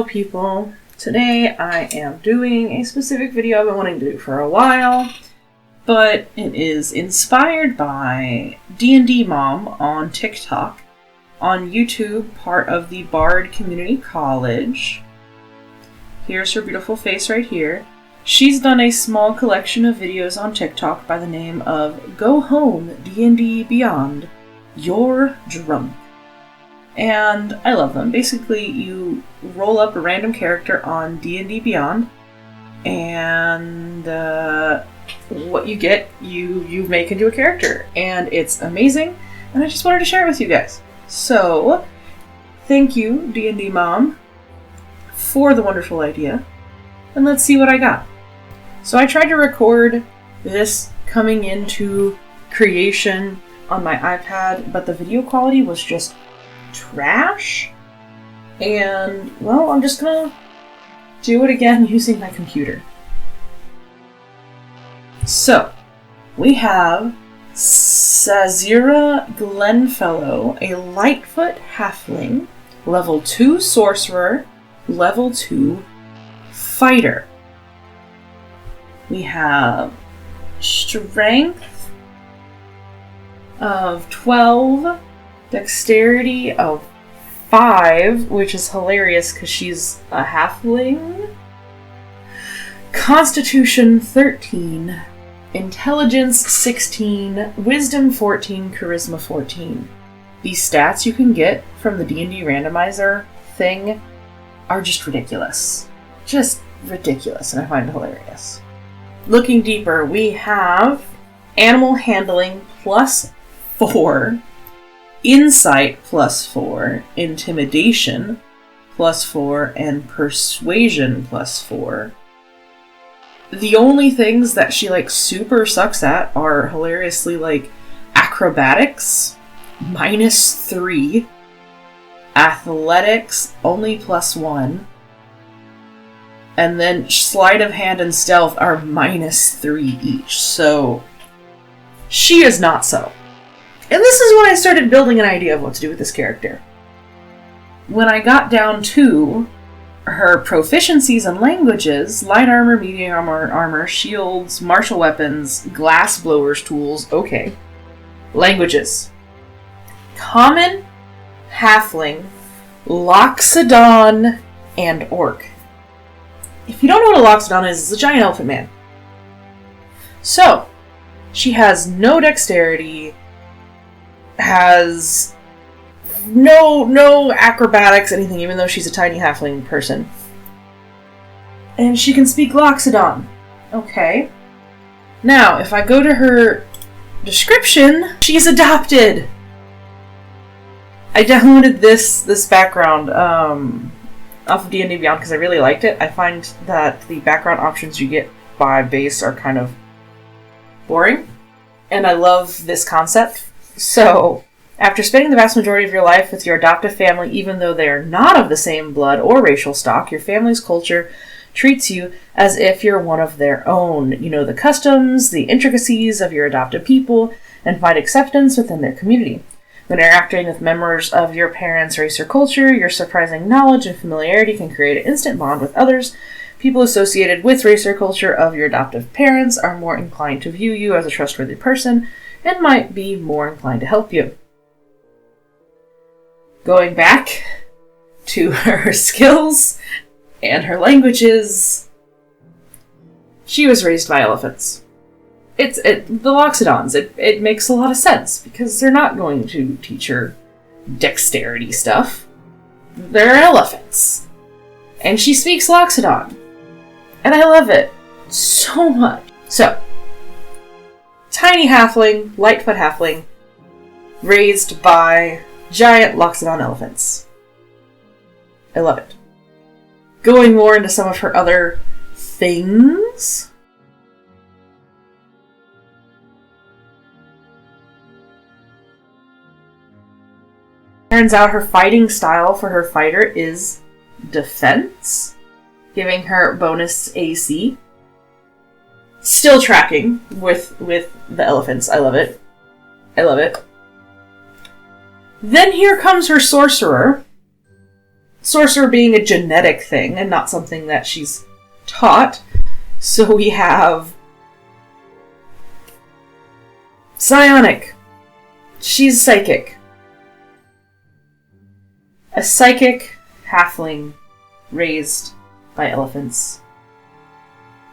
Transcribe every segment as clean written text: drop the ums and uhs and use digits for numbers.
Hello people! Today I am doing a specific video I've been wanting to do for a while, but it is inspired by D&D Mom on TikTok, on YouTube, part of the Bard Community College. Here's her beautiful face right here. She's done a small collection of videos on TikTok by the name of Go Home D&D Beyond, You're Drunk. And I love them. Basically, you roll up a random character on D&D Beyond, and what you get, you make into a character. And it's amazing, and I just wanted to share it with you guys. So, thank you, D&D Mom, for the wonderful idea. And let's see what I got. So I tried to record this coming into creation on my iPad, but the video quality was just trash. And, well, I'm just gonna do it again using my computer. So, we have Sazira Glenfellow, a Lightfoot Halfling, level 2 Sorcerer, level 2 Fighter. We have Strength of 12, Dexterity of 5, which is hilarious because she's a halfling. Constitution 13. Intelligence 16. Wisdom 14. Charisma 14. These stats you can get from the D&D randomizer thing are just ridiculous. Just ridiculous, and I find it hilarious. Looking deeper, we have Animal Handling plus 4. Insight plus 4, Intimidation plus 4, and Persuasion plus 4. The only things that she, super sucks at are hilariously, Acrobatics, -3, Athletics, only +1, and then Sleight of Hand and Stealth are -3 each, so she is not so. And this is when I started building an idea of what to do with this character. When I got down to her proficiencies and languages, light armor, medium armor, shields, martial weapons, glass blowers, tools, okay. Languages. Common, Halfling, Loxodon, and Orc. If you don't know what a Loxodon is, it's a giant elephant man. So, she has no dexterity, has no acrobatics, anything, even though she's a tiny halfling person. And she can speak Loxodon. Okay. Now, if I go to her description, she's adopted! I downloaded this background off of D&D Beyond because I really liked it. I find that the background options you get by base are kind of boring, and I love this concept. So, after spending the vast majority of your life with your adoptive family, even though they are not of the same blood or racial stock, your family's culture treats you as if you're one of their own. You know the customs, the intricacies of your adopted people, and find acceptance within their community. When interacting with members of your parents' race or culture, your surprising knowledge and familiarity can create an instant bond with others. People associated with race or culture of your adoptive parents are more inclined to view you as a trustworthy person and might be more inclined to help you. Going back to her skills and her languages, she was raised by elephants. The Loxodons, it makes a lot of sense, because they're not going to teach her dexterity stuff. They're elephants. And she speaks Loxodon. And I love it so much. So, tiny halfling, Lightfoot halfling, raised by giant Loxodon elephants. I love it. Going more into some of her other things. Turns out her fighting style for her fighter is defense, giving her bonus AC. Still tracking with the elephants. I love it. I love it. Then here comes her sorcerer, Sorcerer being a genetic thing and not something that she's taught. So we have Psionic. She's psychic. A psychic halfling raised by elephants.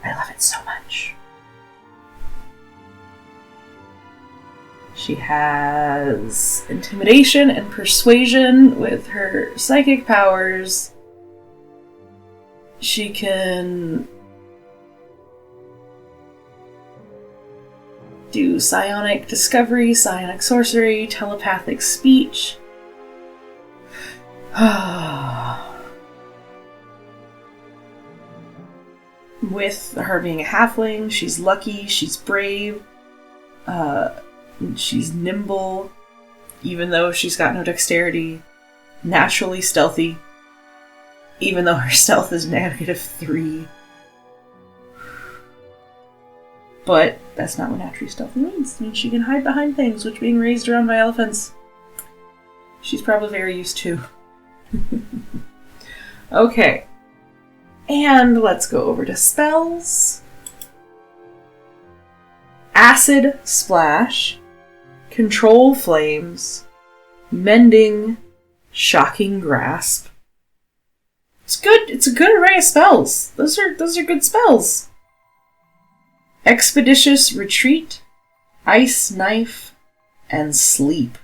I love it so much. She has intimidation and persuasion with her psychic powers. She can do psionic discovery, psionic sorcery, telepathic speech. With her being a halfling, she's lucky, she's brave, she's nimble, even though she's got no dexterity, naturally stealthy, even though her stealth is -3. But that's not what naturally stealthy means. It means she can hide behind things, which being raised around by elephants, she's probably very used to. Okay. And let's go over to spells. Acid Splash, Control Flames, Mending, Shocking Grasp. It's good. It's a good array of spells. Those are good spells. Expeditious Retreat, Ice Knife, and Sleep.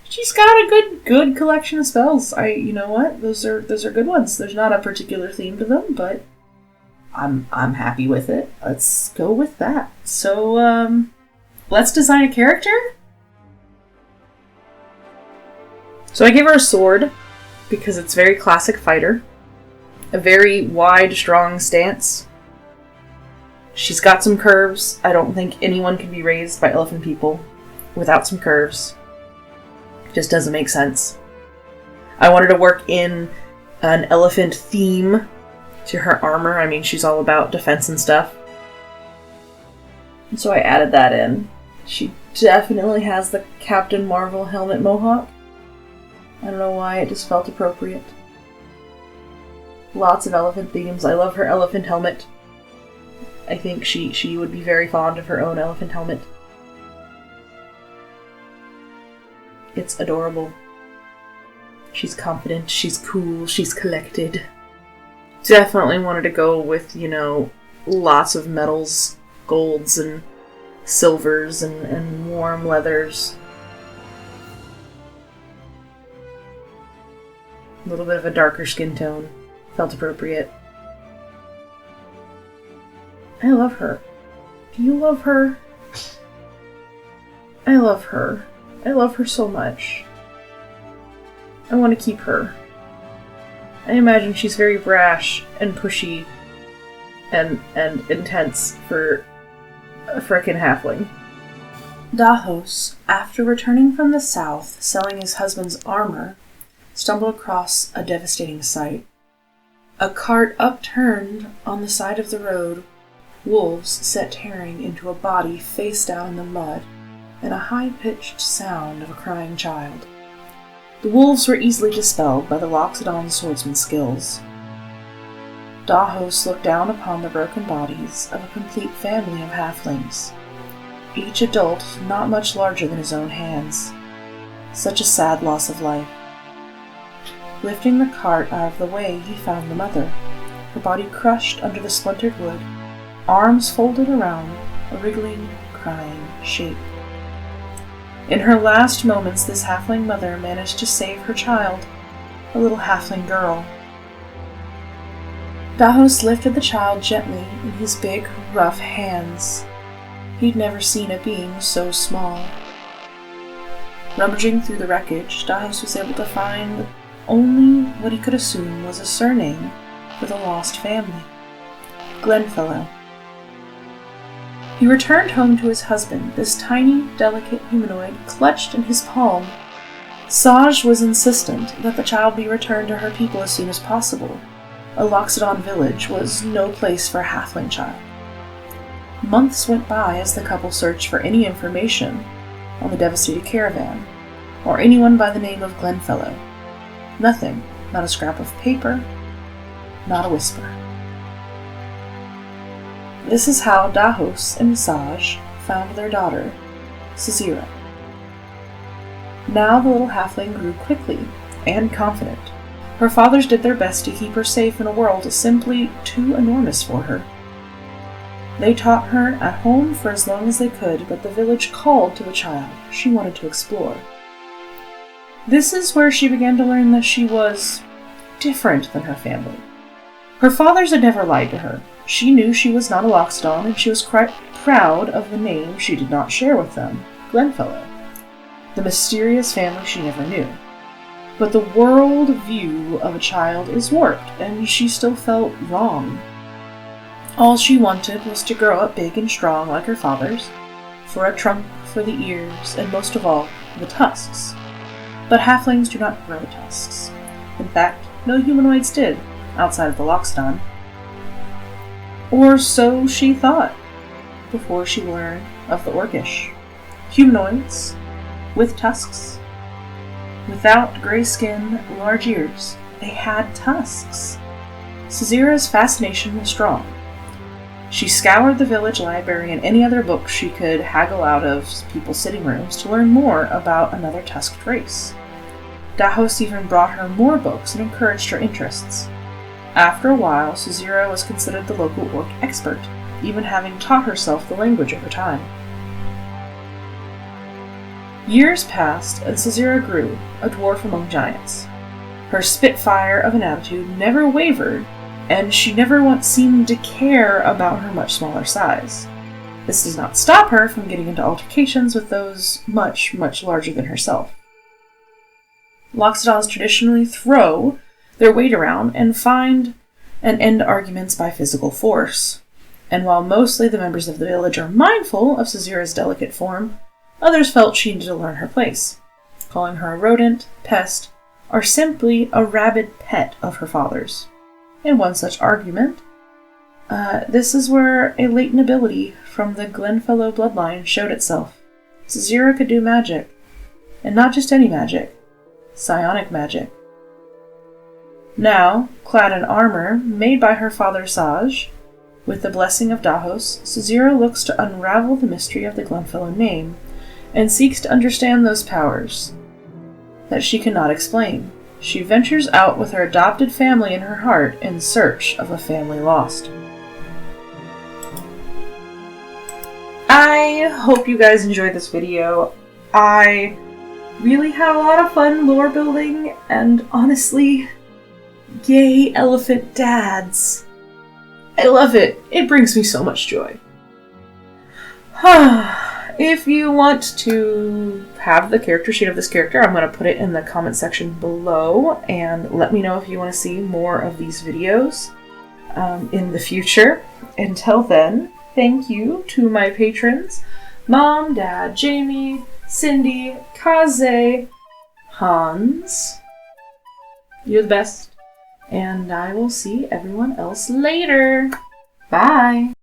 She's got a good collection of spells. You know what? Those are good ones. There's not a particular theme to them, but I'm happy with it. Let's go with that. So let's design a character. So I gave her a sword because it's very classic fighter. A very wide, strong stance. She's got some curves. I don't think anyone can be raised by elephant people without some curves. Just doesn't make sense. I wanted to work in an elephant theme to her armor. I mean, she's all about defense and stuff. And so I added that in. She definitely has the Captain Marvel helmet mohawk. I don't know why, it just felt appropriate. Lots of elephant themes. I love her elephant helmet. I think she would be very fond of her own elephant helmet. It's adorable. She's confident, she's cool, she's collected. Definitely wanted to go with, lots of metals, golds and silvers and warm leathers. A little bit of a darker skin tone. Felt appropriate. I love her. Do you love her? I love her. I love her so much. I want to keep her. I imagine she's very brash and pushy and intense for a frickin' halfling. Dahos, after returning from the south, selling his husband's armor, stumbled across a devastating sight. A cart upturned on the side of the road, wolves set tearing into a body face down in the mud, and a high-pitched sound of a crying child. The wolves were easily dispelled by the Loxodon's swordsman's skills. Dahos looked down upon the broken bodies of a complete family of halflings, each adult not much larger than his own hands. Such a sad loss of life. Lifting the cart out of the way, he found the mother, her body crushed under the splintered wood, arms folded around a wriggling, crying shape. In her last moments, this halfling mother managed to save her child, a little halfling girl. Dahos lifted the child gently in his big, rough hands. He'd never seen a being so small. Rummaging through the wreckage, Dahos was able to find only what he could assume was a surname for the lost family, Glenfellow. He returned home to his husband, this tiny, delicate humanoid clutched in his palm. Saj was insistent that the child be returned to her people as soon as possible. A Loxodon village was no place for a halfling child. Months went by as the couple searched for any information on the devastated caravan, or anyone by the name of Glenfellow. Nothing, not a scrap of paper, not a whisper. This is how Dahos and Saj found their daughter, Sorcerer. Now the little halfling grew quickly and confident. Her fathers did their best to keep her safe in a world simply too enormous for her. They taught her at home for as long as they could, but the village called to the child. She wanted to explore. This is where she began to learn that she was different than her family. Her fathers had never lied to her. She knew she was not a Loxodon, and she was quite proud of the name she did not share with them, Glenfellow, the mysterious family she never knew. But the world view of a child is warped, and she still felt wrong. All she wanted was to grow up big and strong like her fathers, for a trunk for the ears, and most of all, the tusks. But halflings do not grow tusks. In fact, no humanoids did, outside of the Loxodon. Or so she thought, before she learned of the Orcish. Humanoids, with tusks. Without gray skin, large ears, they had tusks. Sorcerer's fascination was strong. She scoured the village library and any other books she could haggle out of people's sitting rooms to learn more about another tusked race. Dahos even brought her more books and encouraged her interests. After a while, Sorcerer was considered the local orc expert, even having taught herself the language over time. Years passed, and Sorcerer grew, a dwarf among giants. Her spitfire of an attitude never wavered, and she never once seemed to care about her much smaller size. This does not stop her from getting into altercations with those much, much larger than herself. Loxodons traditionally throw their weight around and find and end arguments by physical force. And while mostly the members of the village are mindful of Sorcerer's delicate form, others felt she needed to learn her place, calling her a rodent, pest, or simply a rabid pet of her father's. In one such argument, this is where a latent ability from the Glenfellow bloodline showed itself. Sorcerer could do magic, and not just any magic, psionic magic. Now, clad in armor made by her father Saj, with the blessing of Dahos, Sorcerer looks to unravel the mystery of the Glenfellow name, and seeks to understand those powers that she cannot explain. She ventures out with her adopted family in her heart in search of a family lost. I hope you guys enjoyed this video. I really had a lot of fun lore building, and honestly, yay elephant dads. I love it. It brings me so much joy. If you want to have the character sheet of this character, I'm going to put it in the comment section below, and let me know if you want to see more of these videos in the future. Until then, thank you to my patrons, Mom, Dad, Jamie, Cindy, Kaze, Hans. You're the best. And I will see everyone else later. Bye!